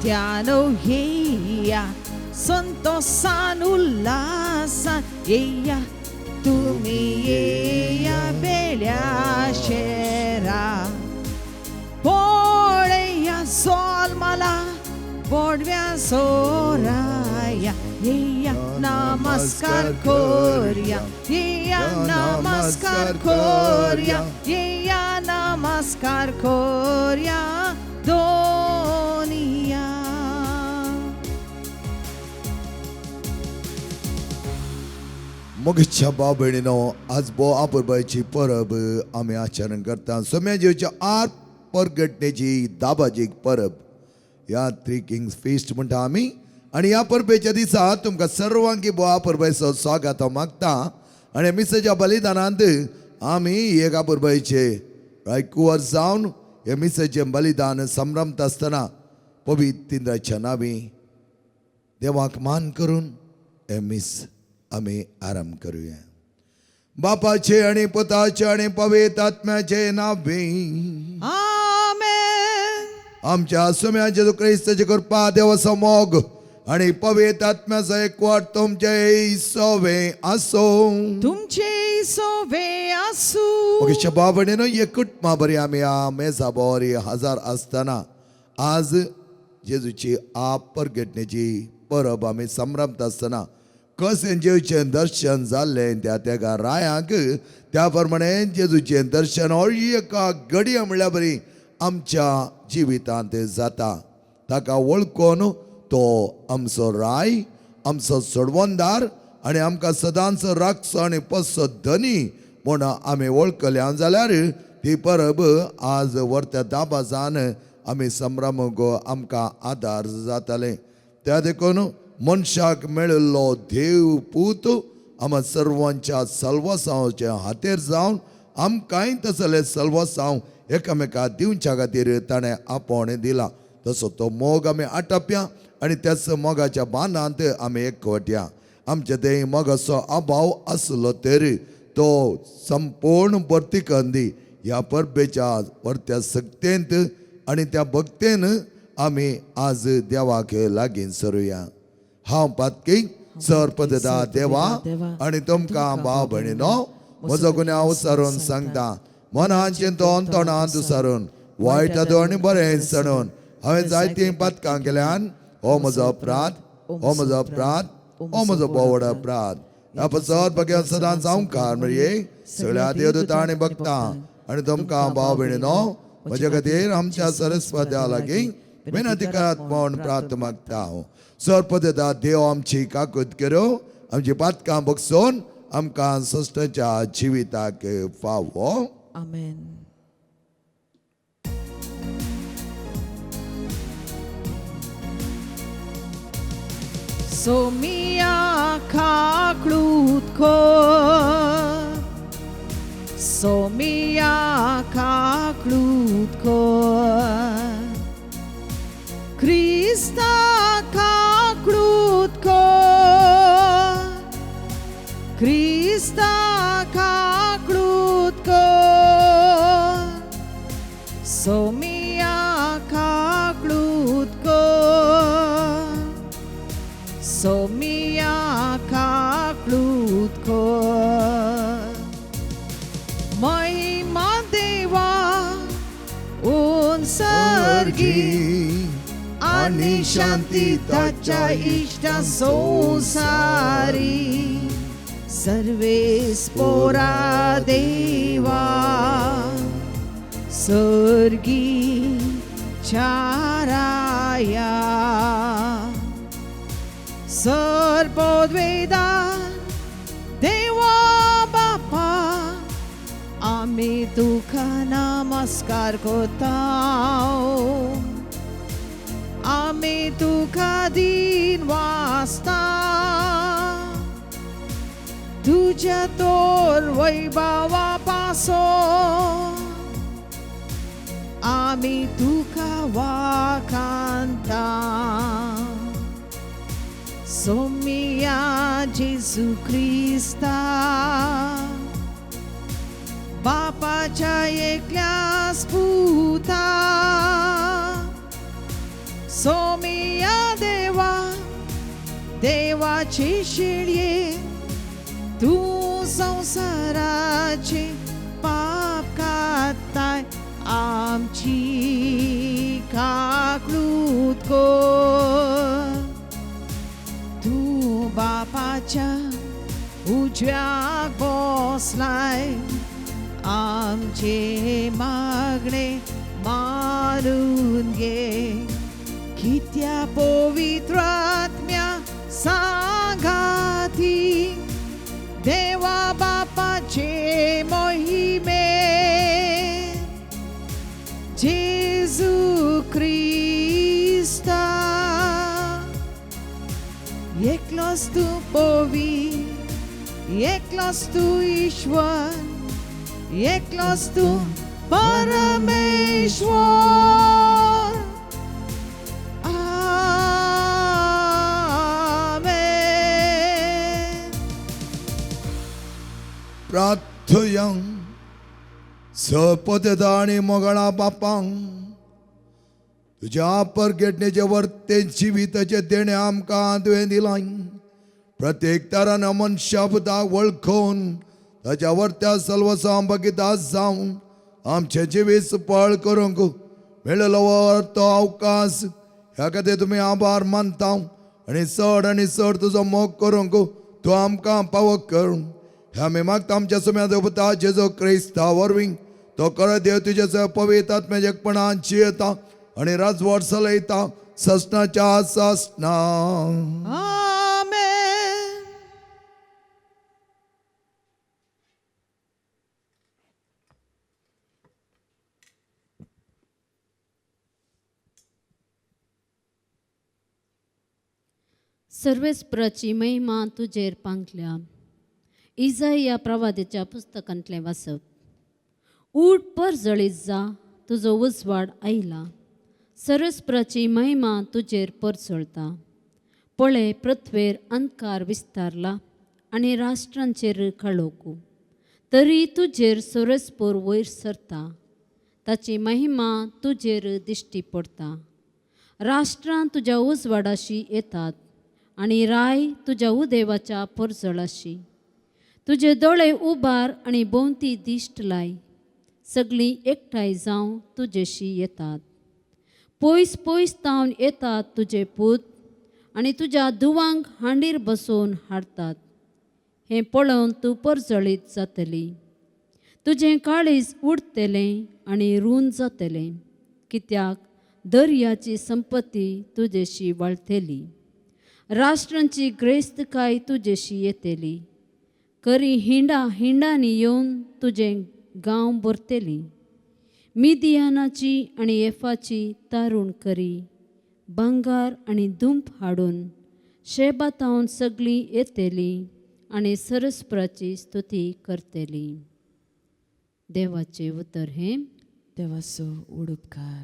त्यानं येया संतोषान उल्हासात येया तुम्ही येया बेल्या शेरा पोळया सोल मला पोडव्या सोराया येया नमस्कार कोर्या येया नमस्कार कोर्या येया नमस्कार कोर्या दोनिया. मोगच्या भाव भयणीनो, आज बो आपुरबाईची परब आम्ही आचरण करता. सोम्याजीच्या आर परगटण्याची दाबाजी परब या 3 किंग्स फेस्ट म्हणटा आम्ही. आणि या परबेच्या दिसा तुमकां सर्वांकी बो आपुरबाईचो स्वागत मागता. आणि मिसेच्या बलिदानांत आम्ही एक आपुरबाईचे कुवर जावन हे मिसेचे बलिदान संभ्रमत असताना पवित्राच्या नावी देवाक मान करून हे मिस आम्ही आराम करूया. बापाचे आणि पुताचे आणि पवित्र आत्म्याचे नावे आमेन. आमच्या सोम्या जेजू ख्रिस्ताची कृपा देवाचो मोग आणि पवित्र आत्म्याचो एकवट तुमचे सोवे असो. तुमचे सोवे असू. ओके शबाबणेनो एकूट बरी आम्ही आ मेजा बोरी हजार असताना आज जेजूची आप परगटण्याची परब आम्ही संभ्रमत असताना कसे जेजूचे दर्शन जाल्ले त्या रायांक त्या प्रमाणे जेजूचे दर्शन एका घडये म्हणल्या बरी आमच्या जिवितांत जाता. ताका वळखून तो आमचो राय, आमचो सोडवणदार आणि आमकां सदांचो राखसो आणि पस्सो धनी म्हूण आमी वळखल्या जाल्यार ती परब आज वर्त्या दाबाजान आमी संभ्रमूंक आमकां आदार जातले. त्या देखून मनशाक मेळिल्लो देव पूत आम्हा सर्वांच्या सल्वसांचे हातेर जावन आमकांय तसले सल्वसांव एकामेका दिवच्या खातीर ताणें आपोण दिला. तसो तो मोग आमी आटोपया आणि त्याच मोगाच्या बांदांत आमी एकवटया. आमचे देह मोगाचो अभाव आसलो तरी तो संपूर्ण भर्तीकंदी ह्या परबेच्या वर्त्या सक्तेंत आणि त्या भक्तेन आमी आज देवाक लागीं सरुया. हांव पातकी सरपददा देवा आणि तुमकां भाव भयणीनो म्हजो गुन्यांव सारून सांगता. मनाचें तोंडांत सारून वायट आनी बरें सणून हांवें जायतीं पातकां केल्यान हो म्हजो अपराध, हो म्हजो अपराध, हो म्हजो बोवड अपराध. ह्या पसत भगवान सदांच हांवकार मेळये सगळ्या देवदूतां आनी भक्तां आनी तुमकां भाव भयणीनो म्हजे खातीर आमच्या सरस्वत्या लागीं विनंती करात म्हूण प्रार्थ मागता हांव. सरपददा देव आमची काकूत करूं, आमची पातकां बगसून आमकां सश्टाच्या जिविताक फावो. आमेन. Somia kaklutko, Somia kaklutko, Krista kaklutko, Krista kaklutko, Somia kaklutko, Somia kaklutko. महिमा देवा उन्सर्गी आणि शांती त्याच्या इष्ट संसारी सर्वेस पोरा देवा सर्गी चाराया सर्वोद्वेदा देवा बापा आम्ही तुका नमस्कार करताव. आम्ही तुका दिन वाजता तुझ्या तोर वैभवा पासून आम्ही तुका वाखांता. सोमिया जेजू ख्रिस्ता बापाच्या एकल्याच पुता सोमिया देवा देवाची शिळये तू संसाराचे पाप काताय आमची काकलूत कर तू बापाच्या उजव्याक बसलाय आमचे मागणे मानून घे कित्या पवित्र आत्म्या सांगाती देवा बापाचे महिमे जेजू ख्रिस्ता एकलोच तू एकलोच तू ईश्वर एकलोच तू परमेश्वर आमेन. प्रार्थयांग सपदता आणि मोगळा बापांक तुझ्या परगेटणेचे वर्तेची वितचे देणे आमकां तुवें दिलाय प्रत्येक तरान अमन शब्दाक वळखून ताच्या वर्त्या सल्वसां बगिता जावन आमचे जिवीस पळ करूंक मेळलो तो अवकाश ह्या खातीर तुमी आभार मानता आनी चड तुजो मोग करूंक तूं आमकां पावो करून ह्या आमी मागता आमच्या सुम्या देवता जेजो क्रिस्ता वरवीं तो कर देव तुजे पवित्र आत्म्याचे एकपणान जियेता आणि राजवट चलयता ससनाच्या ससना. आमेन. सर्वेस्पराची महिमा तुजेर पांगल्या. इजाया प्रवादीच्या पुस्तकांतलें वाचप. उठ पर जळीत जा तुजो उजवाड आयला सर्वेस्पराची महिमा तुजेर परचळता. पळय पृथ्वेर अंधकार विस्तारला आनी राष्ट्रांचेर काळोख तरी तुजेर सर्वेस्पर वयर सरता ताची महिमा तुजेर दिश्टी पडटा. राष्ट्रां तुज्या उजवाडाशी येतात आनी राय तुज्या उदेवाच्या परजळाशी. तुजे दोळे उबार आनी भोंवती दिश्ट लाय सगळीं एकठांय जावन तुजेशी येतात. पयस पयस तावन येतात तुजे पूत आनी तुज्या धुवांक हांडीर बसोवन हाडतात. हें पळोवन तूं परजळीत जातली. तुजें काळीज उडतलें आनी रूंद जातलें कित्याक दर्याची संपत्ती तुजेशी वाळटली. राष्ट्रांची ग्रेस्तकाय तुजेशी येतली. करी हिंडांनी येवन तुजें गांव भरतली. मिदियानाची आनी एफाची तारून करी भांगार आनी दुंप हाडून शेबातावन सगळीं येतली आनी सर्वेस्पराची स्तुती करतली. देवाचे उतर हे देवाचो उडुपकार.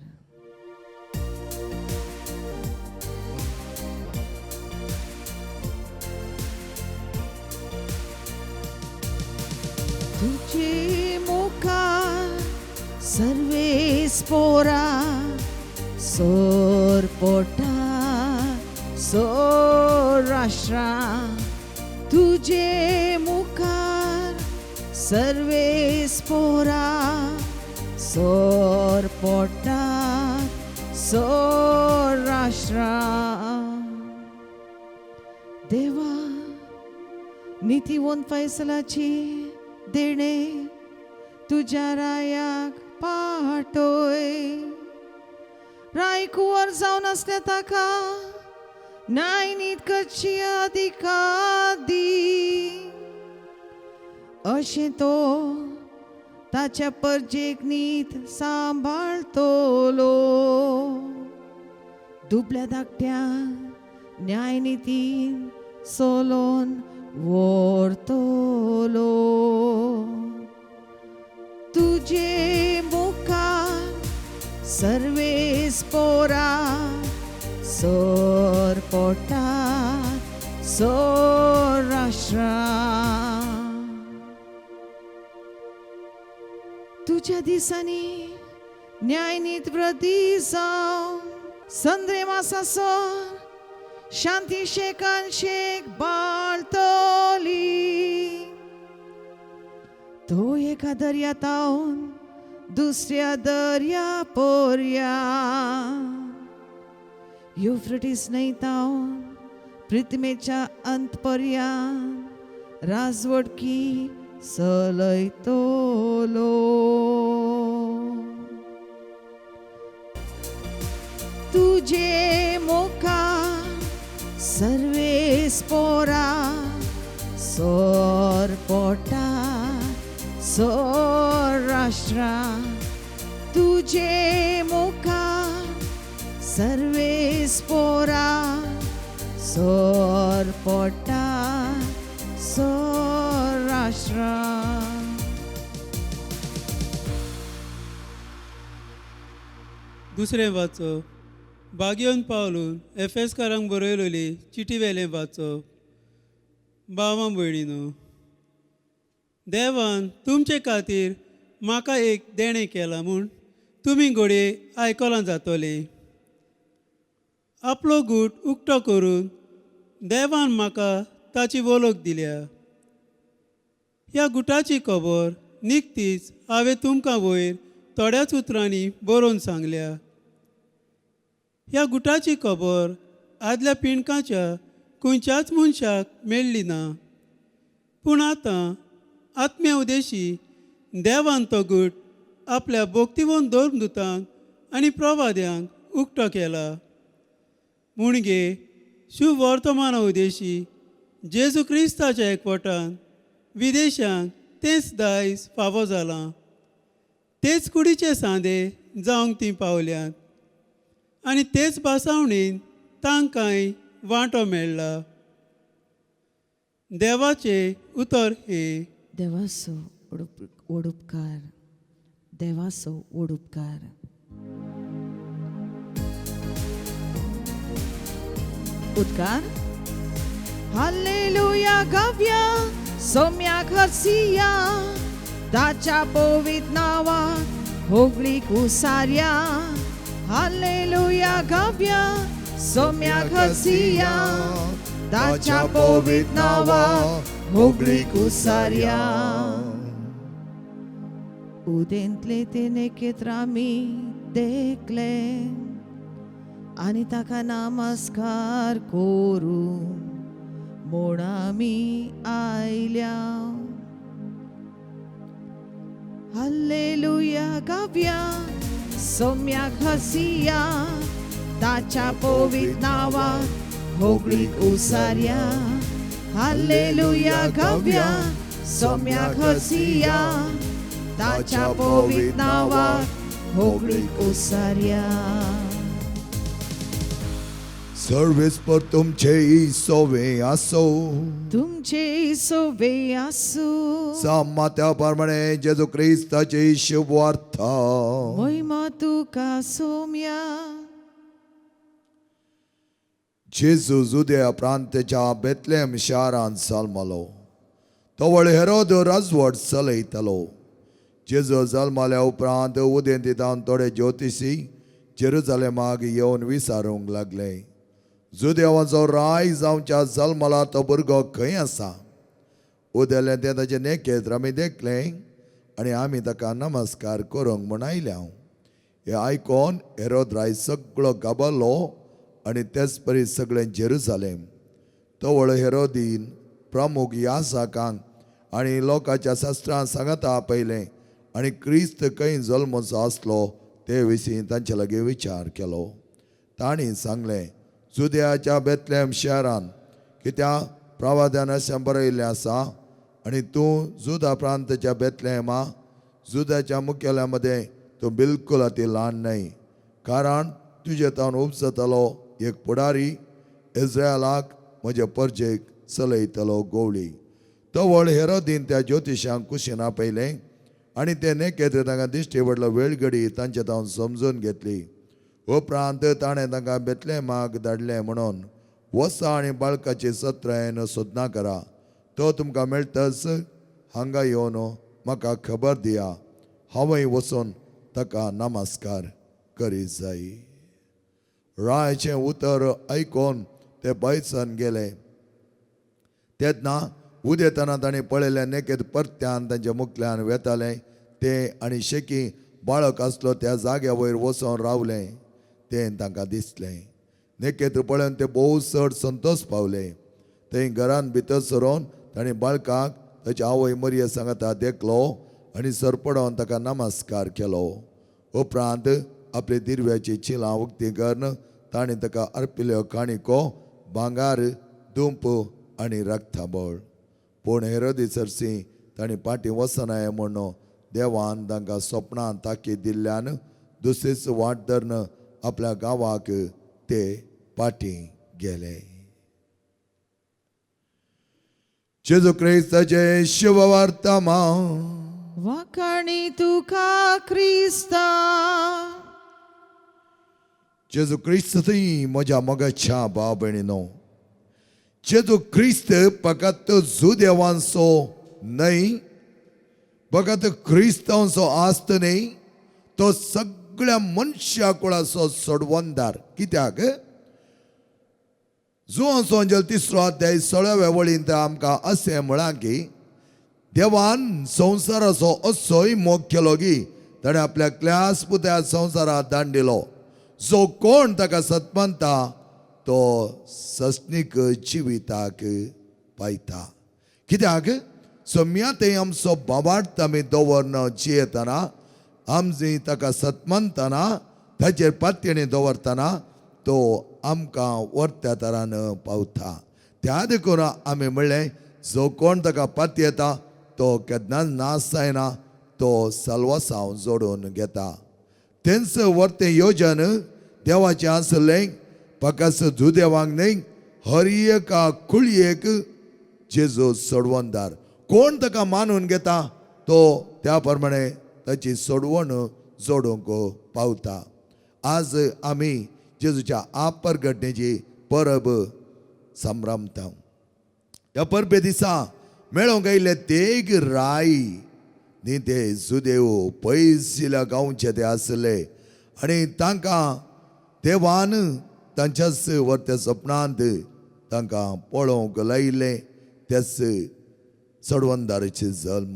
तुझे मुखार सर्वेस्परा सोर पोटा सोर राष्ट्रा. तुझे मुखार सर्वेस्परा सोर पोटा सोर राष्ट्रा. देवा नीतिवंत फैसलाची देणे तुझ्या रायाक पाठोय. राय कुंवर जावन आसल्या ताका न्याय नीत करची अधिकार दी. अशें तो ताच्या परजेक नीत सांबाळतलो. दुबल्या धाकट्यान न्याय नितीन सोलोन व्हरतलो. तुझे मुखार सर्वेस्परा सोर पोटा सोर राष्ट्रा. तुझ्या दिसांनी न्याय नीत वृद्धी जावन Sandre Masasor, Shanti Shekan Sheikh Bartoli. तो एका दर्यातावन दुसऱ्या दर्या पोरया युफ्रेटिस न्हंयतावन पृथ्वीच्या अंतपर्यंत राजवडकी चलयतलो. तुझे मुखार सर्वे स्पोरा सोर पोटा सोर राष्ट्रा. तुझे मुखार सर्वे स्पोरा सोर पोटा सोर राष्ट्रा. दुसरें वाचप बागयोन पावलून एफेसकारांक बरयलेली चिटी वेलें वाचप. भावां भयणीनो, देवान तुमचे खातीर म्हाका एक देणें केलां म्हूण तुमी घोडये आयकलां जातलें. आपलो गूट उक्तो करून देवान म्हाका ताची वळख दिल्या. ह्या गुटाची खबर निकतीच हांवें तुमकां वयर थोड्याच उतरांनी बरोवन सांगल्या. ह्या गुटाची खबर आदल्या पिणकाच्या खंयच्याच मनशाक मेळ्ळी ना, पूण आतां आत्म्या उदेशी देवान तो गूट आपल्या भोक्तिवंत धर्मदुतांक आनी प्रवाद्यांक उक्तो केला. म्हणजे शुभ वर्तमाना उदेशी जेजू क्रिस्ताच्या एकवटान विदेशांक तेंच दायज फावो जालां. तेच कुडीचे सांदे जावंक ती पावल्यात आनी तेच बासावणेन तांकांय वांटो मेळ्ळा. देवाचे उतर हे. देवाचो ओडुपकार, देवाचो ओडुपकार. उद्गार. हालेलुया गावया सोम्या खर्सिया, ताच्या पवित्र नावात होगळीक उसार्या. हालेलुया गावया सोम्या खर्सिया, ताच्या पवित्र नावात होगळीक उसार्या. उदेंतले ते नेकेत्र आमी देखले आनी ताका नमस्कार करूं म्हूण आमी आयल्या. हालेलुया गावया सोम्या खर्सिया, ताच्या पवित्र नावात होगळीक उसार्या. हालेलुया गावया सोम्या खर्सिया, ताच्या पवित्र नावात होगळीक उसार्या. सर्वेस पर तुमचे सोवे आसो, तुमचे सोवे आसू. सामात्या प्रमाणे जेजू क्रिस्ताची शुभ वार्ता. महिमा तुका सोम्या. जेजू जुदेया प्रांताच्या बेतलेम शारांत जल्मलो. तो व्हड हेरोद राजवट चलयतालो. जेजू जल्मल्या उपरांत उदेंतीतावन थोडे ज्योतिशी जेरुसलेमाक येवन विचारूंक लागले, जुदेवाचो राय जावच्या जल्मला तो भुरगो खंय आसा? उदेलें तें ताचे नेकेत्र आमी देखलें आनी आमी ताका नमस्कार करूंक म्हूण आयल्या. हें आयकोन हेरोद राय सगळो गाबरलो आनी तेच परी सगळें जेरुसलेम. तो व्हड हेरोदीन प्रमुख यासाकांक आनी लोकांच्या शास्त्रांत सांगता आपयलें आनी क्रिस्त खंय जल्मचो आसलो ते विशीं तांचे लागीं विचार केलो. तांणी सांगलें, जुदेयाच्या बेतलेम शारान, कित्याक प्रवाद्यान अशें बरयल्लें आसा, आनी तूं जुदा प्रांताच्या बेतलेमा जुदाच्या मुखेल्या मदें तूं बिलकुल अती ल्हान न्हय, कारण तुजे तावन उपजतलो एक पुडारी इस्रायलाक म्हजे परजेक चलयतलो गवळी. तो व्हड हेरोदीन त्या ज्योतिशांक कुशीन आपयलें आनी ते नेकेत्र तांकां दिश्टी पडलो वेळ घडी तांचे तावन समजून घेतली. उपरांत ताणें तांकां बेतलेमाक धाडलें म्हणून वसा आनी बाळकाची सत्रायन सोदना करा. तो तुमकां मेळटच हांगा येवन म्हाका खबर दिया. हांवय वचून ताका नमस्कार करीत जाय. रायचे उतर ऐकून ते भयसन गेले. तेन्ना उदेतना ताणें पळयलें नेकेद परत्यान तांच्या मुखल्यान वेतालें. ते आनी शेकी बाळक आसलो त्या जाग्या वयर वचोन रावले. तें तांकां दिसलें. नेकेद पळोवन ते भोव चड संतोश पावले. थंय घरान भितर सरोन ताणें बाळकाक ताची आवय मरिये सांगता देखलो आनी सरपडोन ताका नमस्कार केलो. उपरांत आपले दिरव्याची चिलां उक्ती करून ताणें ताका अर्पिल्ल्यो काणिको भांगार दूंप आनी रक्ताबळ. पूण हेरोदेसर्सी ताणें फाटीं वचनाय म्हणून देवान तांकां स्वप्नांत ताकीद दिल्ल्यान दुसरीच वाट धरून आपल्या गांवाक ते फाटीं गेले. जेजू क्रिस्ताचे शुभ वर्तमान. वाखाणी तुका क्रिस्ता. जेजू क्रिस्त थंय म्हज्या मोगाच्या भाव भयणीनो, जेजू क्रिस्त फकत जुदेवांचो न्हय, फकत क्रिस्तांचो आस्त न्हय, तो सगळ्या मनशा कुळाचो सोडवणदार. कित्याक जुआंचो अंजल 3रो अध्याय 16व्या वळींत आमकां अशें म्हळां की देवान संवसाराचो असोय मोग केलो की ताणें आपल्या क्ल्यास पुत्या संवसारांत धाडलो. जो कोण ताका सतमानता तो सस्नीक जिविताक पायता. कित्याक सोम्या थंय आमचो बाबार्थ आमी दवरन जियेतना, आमची ताका सतमानतना ताचेर पातयेणी दवरतना तो आमकां वर्त्या तरान पावता. त्या देखून आमी म्हणलें जो कोण ताका पातयेता तो केन्नाच नाश जायना, तो सल्वासांव जोडून घेता. तेंच वर्तें येवजन देवाचें आसलें फकत जुदेवांक न्हय, हर एका कुळयेक जेजू सोडवणदार. कोण ताका मानून घेता तो त्या प्रमाणे ताची सोडवण जोडूंक पावता. आज आमी जेजूच्या आपरघटनेची परब संभ्रमता. ह्या परबे दिसा मेळोंक आयिल्ले तेग राय न्ही ते जुदेव पयसिल्या गांवचे ते आसले आनी तांकां देवान तांच्याच वर्त्या सपनांत तांकां पळोवंक लायिल्ले तेच सोडवणदाराचे जल्म.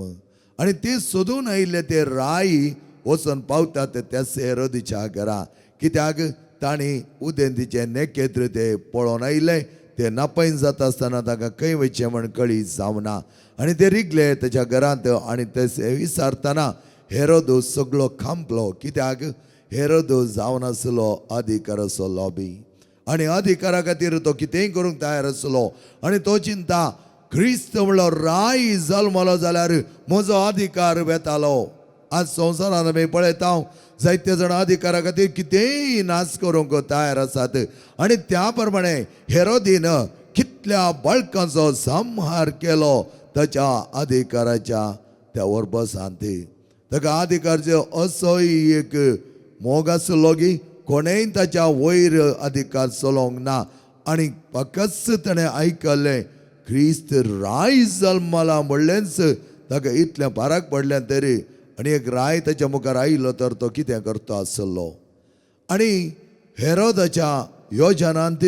आनी ते सोदून आयिल्ले ते राय वचून पावतात त्याच हेरोदेच्या घरा. कित्याक तांणी उदेंतीचे नेकेत्र ते पळोवन आयिल्ले. ते नापयन जाता आसतना तांकां खंय वयचें म्हण कळी जावना आनी ते रिगले ताच्या घरांत. आनी ते विचारतना हेरोद सगळो खांपलो. कित्याक हेरोद जावन आसलो अधिकाराचो लॉबी आनी अधिकारा खातीर तो कितेंय करूंक तयार आसलो. आनी तो चिंता क्रिस्त म्हणलो राय जल्मलो जाल्यार म्हजो अधिकार वेतालो. आज संवसारांत आमी पळयता जायते जाण अधिकारा खातीर कितेंय नाच करूंक तयार आसात. आनी त्या प्रमाणे हेरोदीन कितल्या बाळकांचो संहार केलो ताच्या अधिकाराच्या त्या वरबसांत. ताका अधिकाराचो असोय एक मोग आसलो की कोणेय ताच्या वयर अधिकार चलोवंक ना. आनी फकत ताणें आयकल्लें क्रिस्त राय जल्मला म्हणलेंच ताका इतलें फरक पडलें तरी आनी एक राय ताच्या मुखार आयिल्लो तर तो कितें करतो आसलो. आनी हेरोदाच्या योजनांत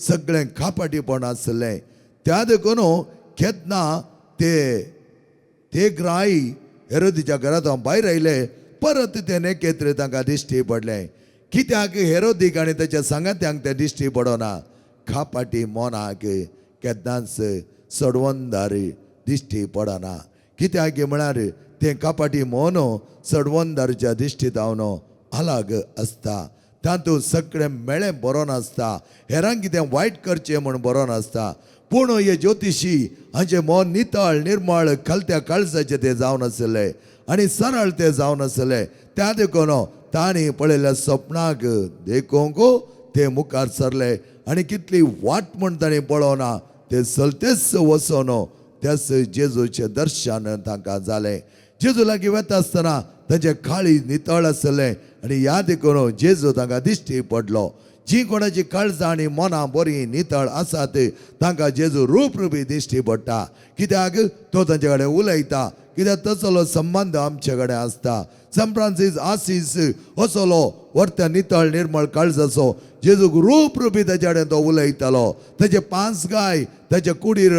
सगळें खापाटीपण आसलें. त्या देखून केन्ना ते राय हेरोदीच्या घरांत भायर आयले परत ते नेकेत्र तांकां दिश्टी पडलें. कित्याक हेरोदीक आनी ताच्या सांगात्यांक तें दिश्टी पडना. खापाटी मोनाक केन्नाच सोडवणदार दिश्टी पडना. कित्याक म्हळ्यार तें कापाटी मोन सोडवणदाराच्या दिश्टी जावन अलग आसता. तातूंत सगळें मेळें बरोवन आसता. हेरांक कितें वायट करचें म्हूण बरोवन आसता. पूण हे ज्योतिशी हांचें मन नितळ निर्मळ खालत्या काळजाचें तें जावन आसलें आनी सरळ तें जावन आसलें. त्या देखून तांणी पळयल्या सपनाक देखूंक ते मुखार सरले आनी कितली वाट म्हूण तांणी पळोवना. ते चलतेच वचोन त्याच जेजूचें दर्शन तांकां जालें. जेजू लागीं वता आसतना तांचें काळीज नितळ आसलें आनी ह्या देखून जेजू तांकां दिश्टी पडलो. जी कोणाची काळजां आनी मनां बरीं नितळ आसात तांकां जेजू रूप रुपी दिश्टी पडटा. कित्याक तो तांचे कडेन उलयता. कित्याक तसलो संबंध आमचे कडेन आसता. सान फ्रांसीस आसीस असलो व्हरत्या नितळ निर्मळ काळजाचो जेजूक रूप रुपी ताचे कडेन तो उलयतालो. ताचे 5 गाय ताच्या कुडीर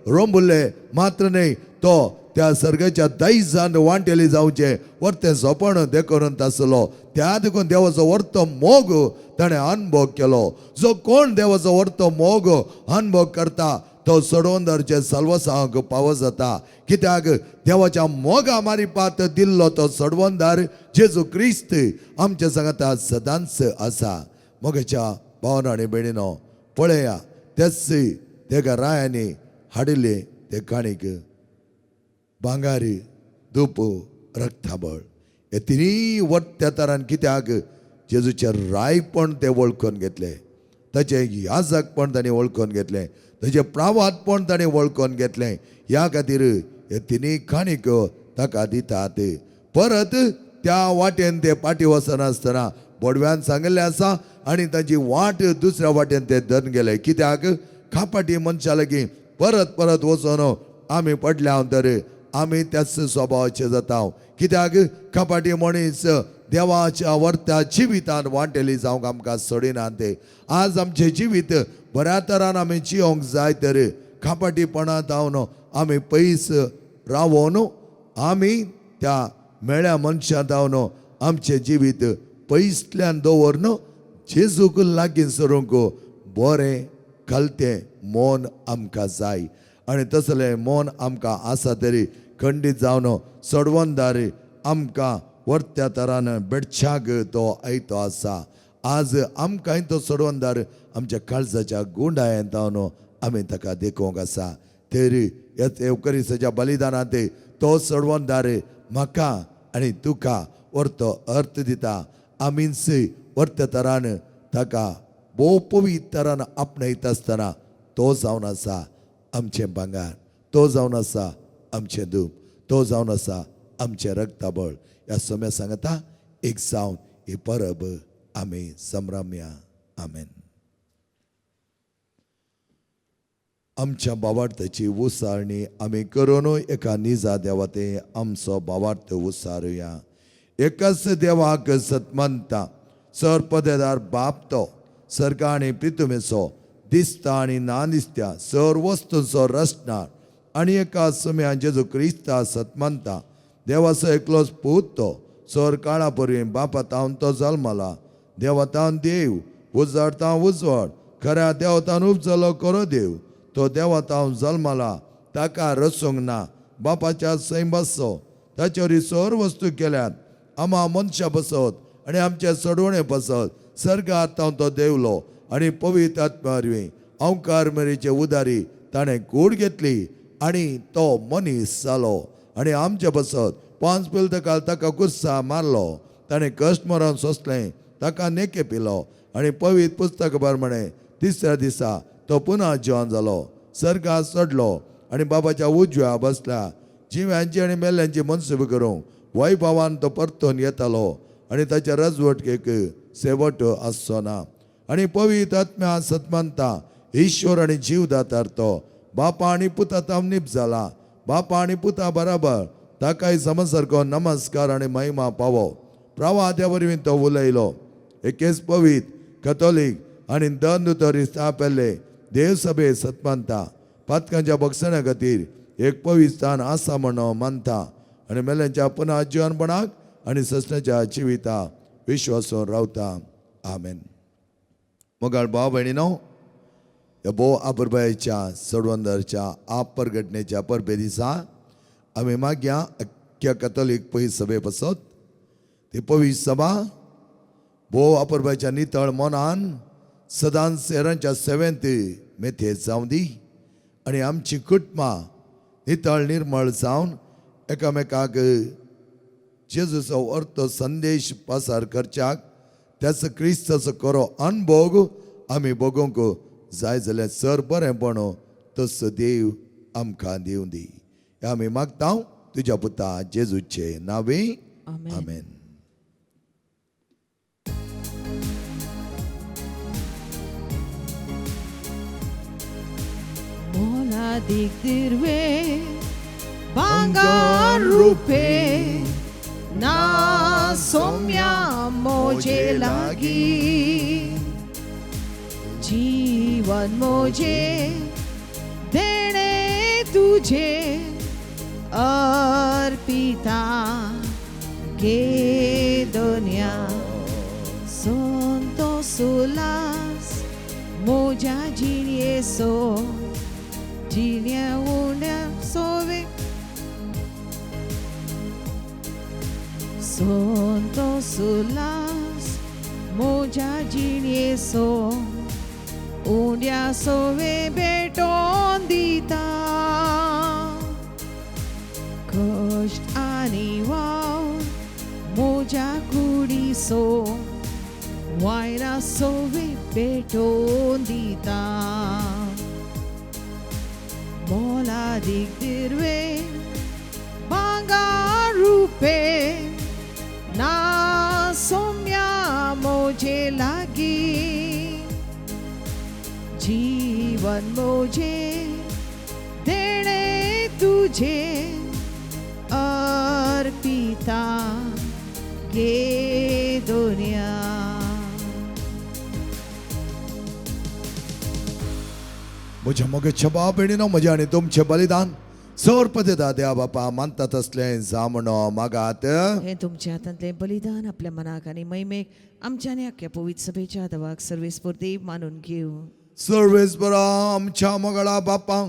रोंबुल्ले मात्र न्हय, तो त्या सर्गाच्या दायजान वांटेली जावचे व्हरतें सोपण देखून आसलो. त्या देखून देवाचो व्हरतो मोग ताणें अनुभव केलो. जो कोण देवाचो व्हरतो मोग अनुभव करता तो सडवंदरचे सल्वसांक पाव जाता. कित्याक देवाच्या मोगा मारिपात दिल्लो तो सडवंदार जेजू क्रिस्त आमच्या सांगाता सदांच आसा. मोगाच्या भावना आनी भयणीनो, पळया तेच तेका रायांनी हाडिल्ले ते काणीक भांगार, धूप, रक्ताबळ हे तिनी वट्या तरान. कित्याक जेजूचे रायपण ते वळखून घेतले, ताचे याजकपण ताणें वळखून घेतलें, ताचे प्रावादपण ताणें वळखून घेतलें. ह्या खातीर हे तिनी काणीक ताका दितात. परत त्या वाटेन ते पाटी वचनासतना बोडव्यान सांगिल्लें आसा आनी ताची वाट दुसऱ्या वाटेन ते धन गेले. कित्याक खापाटी मनशा लागीं परत परत वचून आमी पडल्या तर आमी त्याच स्वभावाचे जाता. कित्याक खापाटी मनीस देवाच्या वर्त्या जिवितान वांटेली जावंक आमकां सोडिनात. आज आमचें जिवीत बऱ्या तरान आमी जियोंक जाय तर खापाटीपणांत हांवन आमी पयस रावून आमी त्या मेळ्या मनशांत हांवन आमचें जिवीत पयसल्यान दवरून जेजूक लागीं सरूंक बरें खालतें मोन आमकां जाय. आनी तसलें मोन आमकां आसा तरी खंडीत जावन सडवंदार आमकां वर्त्या तरान बेडछाग तो आयतो आसा. आज आमकांय तो सडवंदार आमच्या काळजाच्या गुंडायेंत हांवन आमी ताका देखूंक आसा. तर येवकरीसाच्या बलिदानांत तो सडवंदार म्हाका आनी तुका वर्तो अर्थ दिता. आमीच वर्त्या तरान ताका भोव पवित्र तरान आपणयत आसतना तो जावन आसा आमचें भांगार, तो जावन आसा आमचें धूप, तो जावन आसा आमचें रक्ताबळ. ह्या सोम्या सांगता एक जावन ही परब आमी संभ्रमया. आमेन. आमच्या भावार्थाची उसारणी आमी करून एका निजा देवाते आमचो भावार्थ उसारुया. एकच देवाक सतमंता सरपदेदार बाप तो सर्गा आनी पृथ्वीचो दिसता आनी ना दिसत्या सर वस्तूंचो रचणार आनी एका सोम्या जेजू क्रिस्ता सतमंता देवाचो एकलोच पूत तो सर काळा परवी बापातावन तो जल्मला. देवतावन देव उजवाडतावन उजवाड खऱ्या देवतान उपजलो करो देव. तो देवतावन जल्मला ताका रचूंक ना. बापाच्या सैम बसो ताचेर सर वस्तू केल्यात. आमा मनशां बसत आनी आमचे सडवणे बसत सर्गांत तो देवलो आनी पवित्र आत्म्या वरवीं अवकार मेरेचे उदारी ताणें कूड घेतली आनी तो मनीस जालो आनी आमचे बसत 5 पिलतकाल ताका कुस्सा मारलो. ताणें कश्ट मरण सोंसलें, ताका नेके पिलो आनी पवित्र पुस्तक प्रमाणे तिसऱ्या दिसा तो पुन्हा जिवन जालो, सर्गांत चडलो आनी बाबाच्या उजव्या बसल्या. जिव्यांची आनी मेल्ल्यांची मनसुबी करूंक वैभवान तो परतून येतालो आनी ताच्या रजवटकेक शेवट आसचो ना. आनी पवित्र आत्म्या सतमंता ईश्वर आनी जीवदातार तो बापा आनी पुता तामनीप जाला. बापा आनी पुता बराबर ताकाय समसारको नमस्कार आनी महिमा पावो. प्रवाद्या वरवीं तो उलयलो. एकेच पवित्र कथोलीक आनी दंदुतरी स्थापल्ले देवसभे सतमंता पातकांच्या भक्षणा खातीर एक पवित्र स्थान आसा म्हणून मानता आनी मेल्यांच्या पुन्हा जिवनपणाक आनी ससण्याच्या जिविता विश्वासून रावता. आमेन. मोगाळ भाव भयणीनो, ह्या भोव आपुरबायेच्या सडवंदरच्या परगटणेच्या परबे दिसा आमी मागया अख्ख्या कथोलीक पयस सभे बसत ती पवित्र सभा भोव आपुरबायेच्या नितळ मनान सदांच सेरांच्या सेवेंत मेथयेत जावं दी आनी आमची कुटुंबां नितळ निर्मळ जावन एकामेकाक जेजूचो अर्थ संदेश पासार करच्याक त्याच क्रिस्ताचो खरो अनुभव आमी बगूंक जाय जाल्यार सर बरेंपण तसो देव आमकां दिवं दी. आमी मागता तुज्या पुता जेजूचे नांवे. आमेन. मोलादीक दिर्वे भांगार रूपे ना सौम्या मोजे लागी जीवन मोजे देणे तुझे अर्पिता गे दुनिया Santo solas moja jinie so jinia una sove Santo solas moja jinie so unia sove beton dita कष्ट आणि वाव मोजा कुडी सो वायरा सोवे पेटोन दिता मोला दिग्दिर्वे बांगार रूपे ना सौम्या मोजे लागी जीवन मोजे देणे तुझे अर्पिता गे दुनिया म्हज्या मोगेच्या भाव भयणीनो म्हजें आनी तुमचें बलिदान सर्पदेदा देवा बापा मानतात असलें जामणो मागात हे तुमच्या हातांतले बलिदान आपल्या मनाक आनी मैमेक आमच्या आनी आख्या पवित्र सभेच्या आदाराक सर्वेस्पर मानून घेऊ सर्वेस्परा आमच्या मोगळा बापा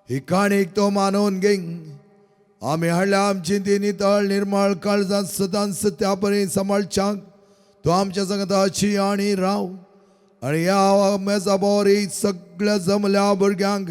ही काणीक तो मानून घे आमी हाडल्या आमची ती नितळ निर्मळ काळजात सदां सत्या बरी सांबाळच्याक तो आमच्या संगत अशी आनी राव आणि या मेजा बोरी सगळ्या जमल्या भुरग्यांक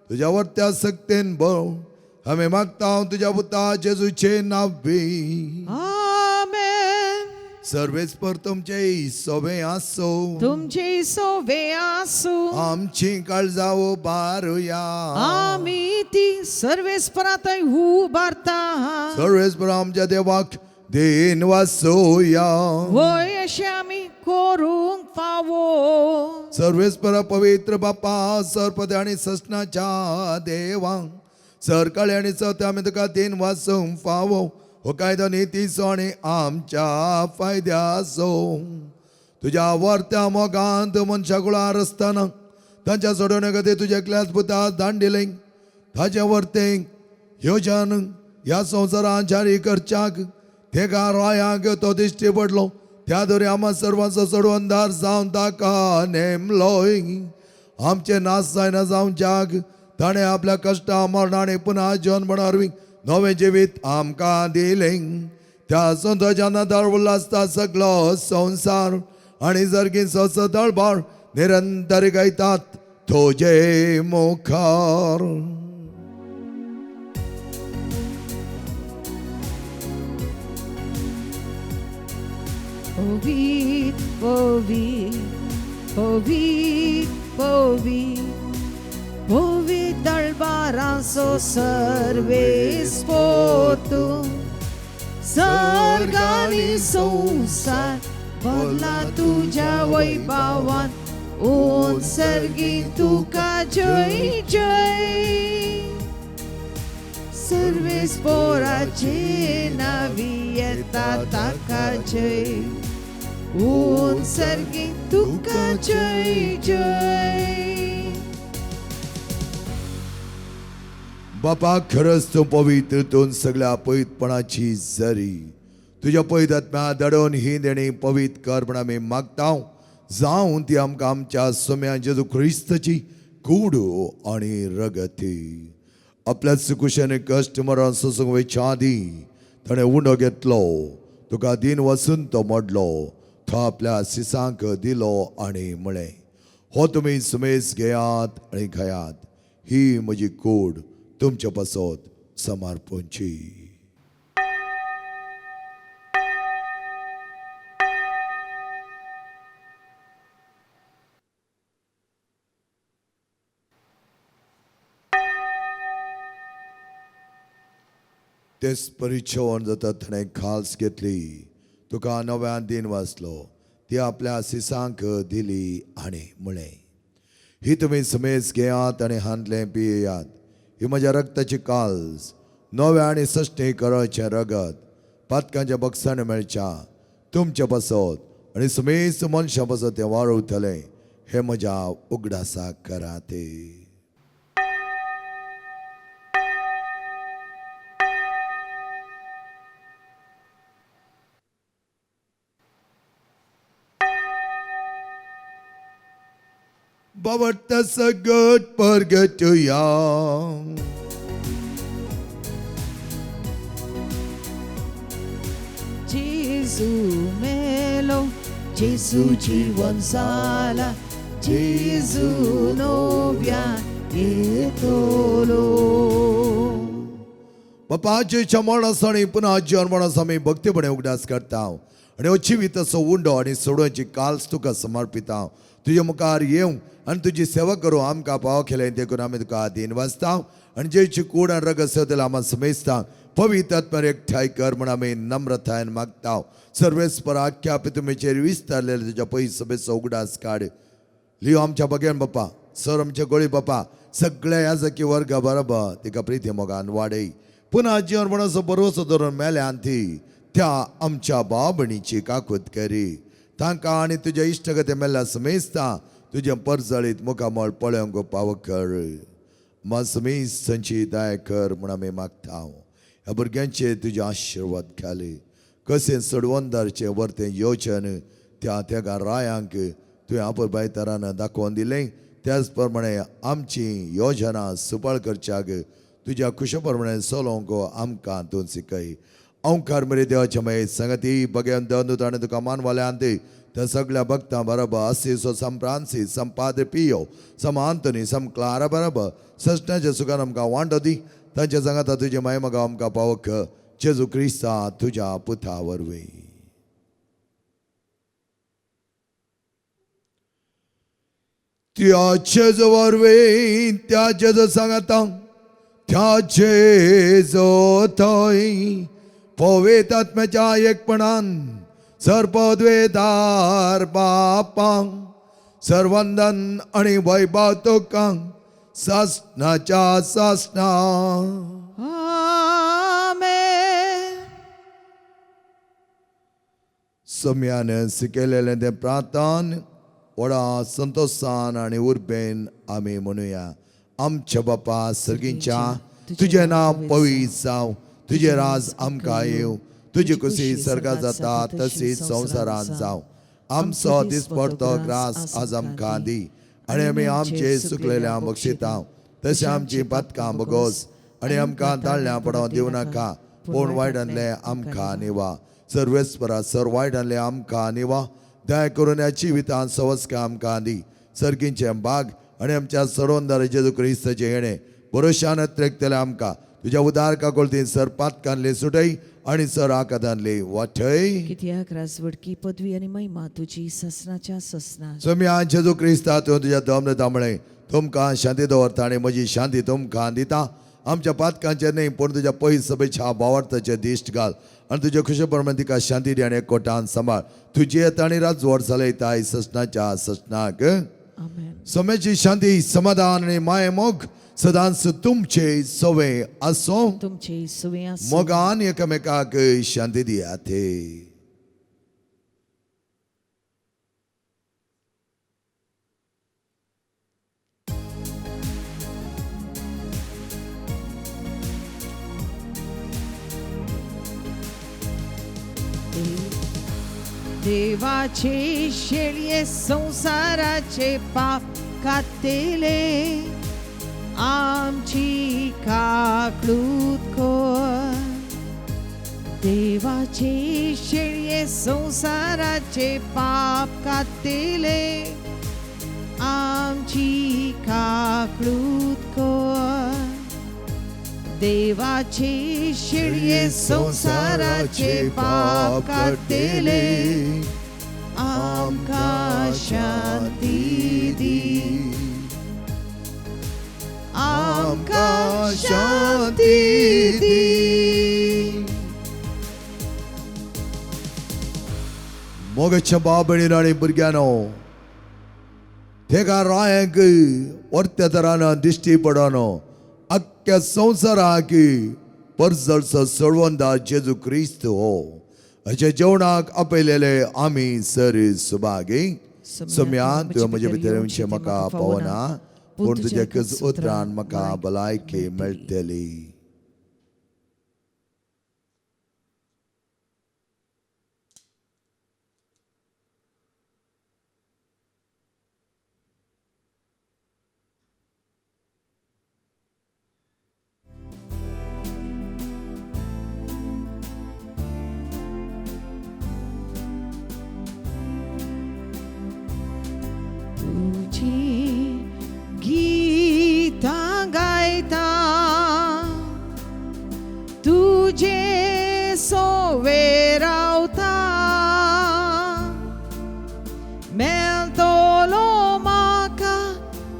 तुझ्या वर्त्या सक्तेन बळ आमी मागता तुझ्या पुता जेजूचे नावी आमेन सर्वेस्पर तुमचे सोबे आसो तुमचे सोवे आसू आमची काळजा उबारुया आमी ती सर्वेस्परात उबारता सर्वेस्पर आमच्या देवाक देन वासोया होय अशें आमी करूंक फावो सर्वेस्पर पवित्र बापा सरपदे आणि ससनाच्या देवा सरकाळी आणि सत्य आमी तुका देन वासूंक फावो हो कायदो नितीचो आणि आमच्या फायद्याचो तुझ्या वर्त्या मोगांत मनशा कुळार आसतना तांच्या सोडवणे खातीर तुज्या एकल्याच पुता दान दिलें ताच्या वर्तेक योजन ह्या संवसारांत जारी करच्याक तेका रायांक तो दिश्टी पडलो त्या दरी आम्हा सर्वांचो सोडवणदार जावन ताका नेमलोय आमचे नाश जायना जावच्याक ताणें आपल्या कश्टा मरणाने पुन्हा जन्म हारवी नवे जिवीत आमकां दिलें त्या संताच्या नादार उल्हासता सगळो संसार आनी जर्गीचो सदळबार निरंतर गायतात तुजे मुखार Povit, povit, povit, povit, povit darbaraso Sarves पोतू सर्गानी संसार भरला तुझ्या वैभवान ओन सर्गी तुका जय जय सर्वेस पोराचे नावी येता ताका जय ओन सर्गी तुका जय जय बापा खरंच तू पवित्रतून सगळ्या पवित्रपणाची जरी तुझ्या पवित्र आत्म्या दडोन ही देणी पवित्र कर म्हण आमी मागता जावं ती आमकां आमच्या सोम्या जेजू ख्रिस्ताची कूड आणि रगती आपल्या सुकुशेने कश्ट मरण सोसूंक वयच्या आदी ताणें उंडो घेतलो तुका दिन वचून तो मोडलो तो आपल्या सिसांक दिलो आनी म्हळें हो तुमी सुमेस घेयात आनी खायात ही म्हजी कूड तुमच्या पासत समर्पणची तेच परिचोवन जाता ताणें खास घेतली तुका नव्यान दिन वाचलो ती आपल्या सिसांक दिली आनी म्हळें ही तुमी समेज घेयात आनी हांतलें पियेयात ही म्हज्या रक्ताची काल्स नवे आनी सश्टे करचे रगत पातकांच्या बक्षान मेळच्या तुमचे बसत आनी समेस्त मनशां बसत ते वाळवतले हे म्हज्या उगडासाक कराते. But that's a good purgatory to you. जेजू मेलो, जेजू जीवन जाला, जेजू नव्या येतलो. बापाच्या मरणासाणी पुन्हा जन्मणास आमी भक्तीपणे उगडास करता आणि अचिवीत असो उंडो आणि सोडोवची काल्स तुका समर्पिता. तुझ्या मुखार येवं आणि तुझी सेवा करूं आमकां पाव केले देखून आमी तुका दिन वाचता आणि जेची कूड आणि रगत सेवतला आम्हा समेजता. पवित्र आत्म्यार एकठांय कर म्हण आमी नम्रतायेन मागता. सर्वेस्पर आख्या पितुमेचेर विस्तारलेले तुज्या पयस सभेचो उगडास काड. लियो आमच्या बगेन बापा, सर आमच्या गोळी बापा, सगळ्या याजकी वर्गा बरोबर तिका प्रिती मोगान वाडय. पुन्हा जीवन म्हणून बरोसो धरून मेल्यान ती त्या आमच्या बाबणीची काकूत करी. तांकां आनी तुज्या इश्टगते मेल्ल्या समेजता तुज्या परजळीत मुखामळ पळोवंक पाव कर. समेज संची दया कर म्हूण आमी मागता. ह्या भुरग्यांचे तुजे आशिर्वाद घाले. कशें सडवंदारचें वर्तें येवचें त्या तेगा रायांक तुवें आपरबायतरान दाखोवन दिलें. त्याच प्रमाणे आमची योजना सुपाळ करच्याक तुज्या कुशप्रमाणे चलोवंक आमकां तूं शिकय. ओंकार मेरे देवाच्या माये संगती बगेन दंदूत आनी तुका मानवाल्यांत त्या सगळ्या भक्तां बरोबर असिसो सम फ्रांसीस सम पाद्र पियो सम आंतोनी सम क्लारा बरोबर सस्नाच्या सुखान आमकां वांटो दी. तांच्या सांगाता तुजे मायमगा आमकां पावक जेजू क्रिस्ता तुज्या पुता वरवीं. त्या जेजू वरवीं त्या जेजू सांगाता त्या जेजू थंय पवित्र आत्म्याच्या एकपणान सर्पद्वेदार बापांक सर्वंदन आणि वैभव तुका सासनाच्या सासना. आमेन. सम्यान शिकलेलें तें प्रार्थन व्हडा संतोषान आनी उर्बेन आमी म्हणुया. आमच्या बापा सर्गींच्या तुजें नांव पवित्र जावं, तुजें राज आमकां येवं, तुजी कुशी सर्गांत जाता तशीच संवसारांत जावं. आमचो दिसपडतो ग्रास आज आमकां दी आनी आमी आमचे सुकलेल्या बक्षिता तशें आमची पातकां बगोस आनी आमकां ताळ्यां पडोवन दिवं नाका पूण वायटांतले आमकां निवा. सर्वेस्परा सर वायटांतले आमकां निवा. दया करून ह्या जिवितांत सवस्का आमकां दी. सर्गींचे बाग आनी आमच्या सडोवंदार जेजू क्रिस्ताचे येणे भरोशान त्रेकतले आमकां तुज्या उदार काकोळतीन सर पातकांतले सुटय आनी सर आकादांतले वाठय. कित्याक राजवडकी पदवी आनी महिमा तुजी ससनाच्या ससना. सम्या जेजू क्रिस्ता तुवें तुज्या दमनता मुळे तुमकां शांती दवरता आनी म्हजी शांती तुमकां दिता. आमच्या पातकांचे न्ही पूण तुज्या पयस सभेच्या भावार्थाचे दिश्ट घाल आनी तुज्या खुशे प्रमाणे तिका शांती दी आनी एकवटान सांबाळ. तुजी येता आनी राजवट चलयताय ससनाच्या ससनाक. आमेन. समेची शांती समाधान आनी माये मोग सदांच तुमचे सवे आसो. तुमचे सुवे आसूं. मोगान एकामेकाक शांती दियाते. देवाचे शेळये संसाराचे पाप कातेले आमची काकळूत कर. देवाचे शेळये संसाराचे पाप कातेले आमची काकळूत कर. देवाचे शेळये संसाराचे पाप कातेले आमकां शांती दी. आमकां शांती दी. मोगाच्या बाबणीन आनी भुरग्यानो तेका रायांक वर्त्या तरान दिश्टी पडोन अख्ख्या संवसाराक परजळचो सोडवंदार जेजू क्रिस्त हो अशे जेवणाक आपयलेले आमी सर सुभागी सम्यान तुवें म्हजे भितर येवचें म्हाका पावना पूण तुज्या कस उतरान म्हाका भलायकी मेळटली. तुझी गीतां गायता तुझे सोवे रावता मेळटलो म्हाका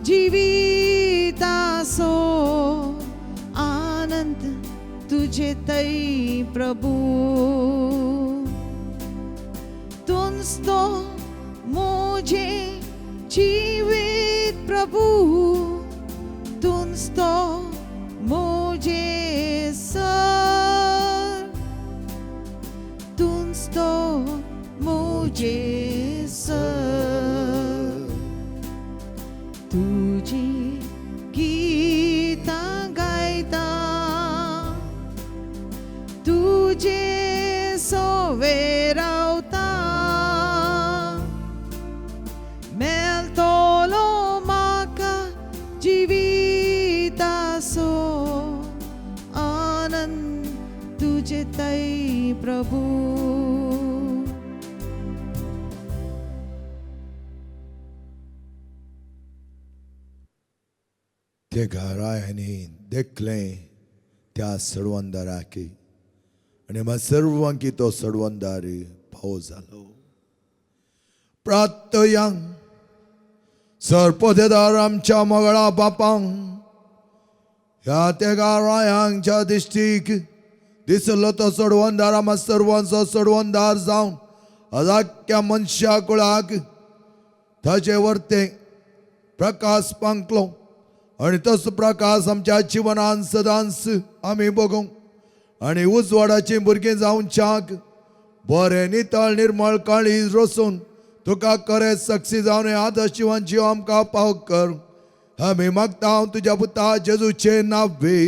जिविताचो आनंद तुझे थंय प्रभू तुंच तो मुझे जीवित प्रभु तुंच तो मुझे सर तुंच तो मुझे सर तुझी गीतां गायता तुझे सोवे रावता मेळटलो म्हाका जिविताचो आनंद तुझे थंय प्रभू. ते घरायांनी देखलें त्या सडवंदाराक आनी म्हाका सर्वांकी तो सडवंदार भाव जालो. प्रार्थयांक सरपदेदार आमच्या मंगळा बापांक ह्या तेगा रायांच्या दिश्टीक दिसलो तो सडवंदार आम्हा सर्वांचो सडवंदार जावन अजाक्या मनशा कुळाक ताचे वर्ते प्रकाश पांकलो आनी तसो प्रकाश आमच्या जिवनांत सदांच आमी बगूंक आनी उजवाडाची भुरगीं जावच्याक बरें नितळ निर्मळ काळीज रचून तुका खरें सक्सी जावन आदर्श जिवन जीव आमकां पाव कर आमी मागता तुज्या पुता जेजूचे नांवे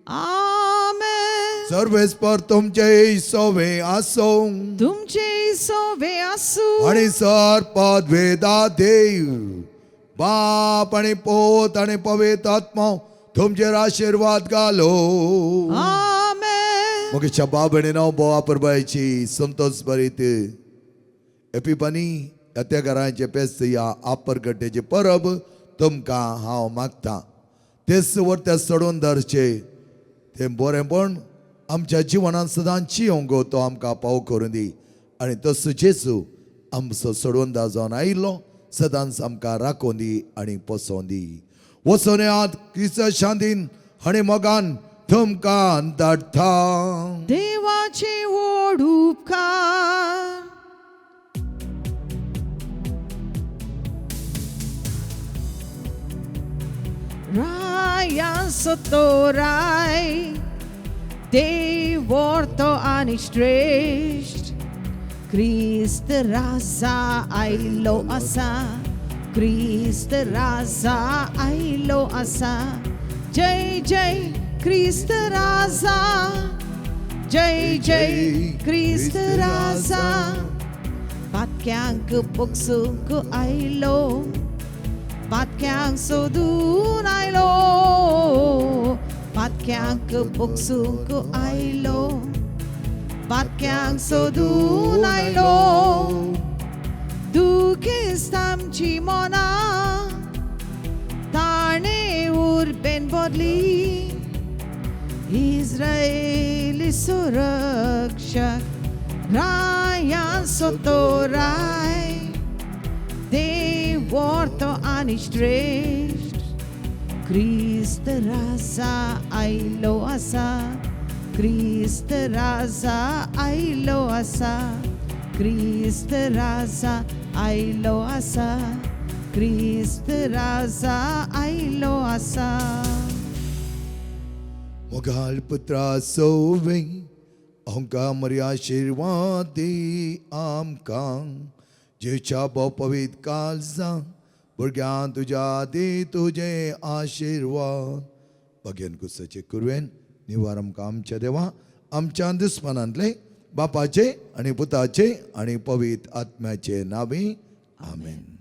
आमेन. सर्वेस्पर तुमचे सोवे आसो तुमचे सोवे आसूं आनी सरपद वेदा देव बाप आनी पोत आनी पवित्र आत्मा तुमचेर आशीर्वाद घालो. आमेन. मुखेच्या बाबणीनो बोवा परबायची संतोष भरीत एपिफनी त्या घरांचे पेस्त या आपरगड्डेचे परब तुमकां हांव मागता. तेच वर्त्या सडून धरचे ते बरेंपण आमच्या जिवनांत सदांची येवंक तो आमकां पाव करून दी आनी तसो जेजू आमचो सडून धा जावन आयिल्लो सदांच आमकां राखून दी आनी पोसोवन दी. वचून येयात क्रिस्त शांतीन आनी मोगान तुमकां धाडटा. देवाचे व्हड उपकार रायांचो तो राय देव व्हरतो आनी श्रेश्ठ क्रिस्त राजा आयलो आसा क्रिस्त राजा आयलो आसा. जय जय क्रिस्त राजा जय जय क्रिस्त राजा. पातक्यांक बोगसूंक आयलो पातक्यांक सोदून आयलो पातक्यांक बोगसूंक आयलो पातक्यांक सोदून आयलो. दुखेस्त आमची मोना ताणे उर्बेन बोदली इस्राएली सुरक्षक रायांचो तो राय देव व्हरतो आनी श्रेश्ठ क्रिस्त राजा आयलो आसा क्रिस्त राजा आयलो आसा क्रिस्त राजा आयलो आसा क्रिस्त राजा आयलो आसा. मोगाल पुत्रा सोवे अहंकार मरी आशीर्वाद दी आमकां जेच्या भाव पवित काळजा भुरग्यां तुज्या दी तुझे आशीर्वाद भगेन कुसाचे कुरवेन निवार आमकां आमच्या देवा आमच्या दुस्मनांतले बापाचे आणि पुताचे आणि पवित आत्म्याचे नावे आमेन.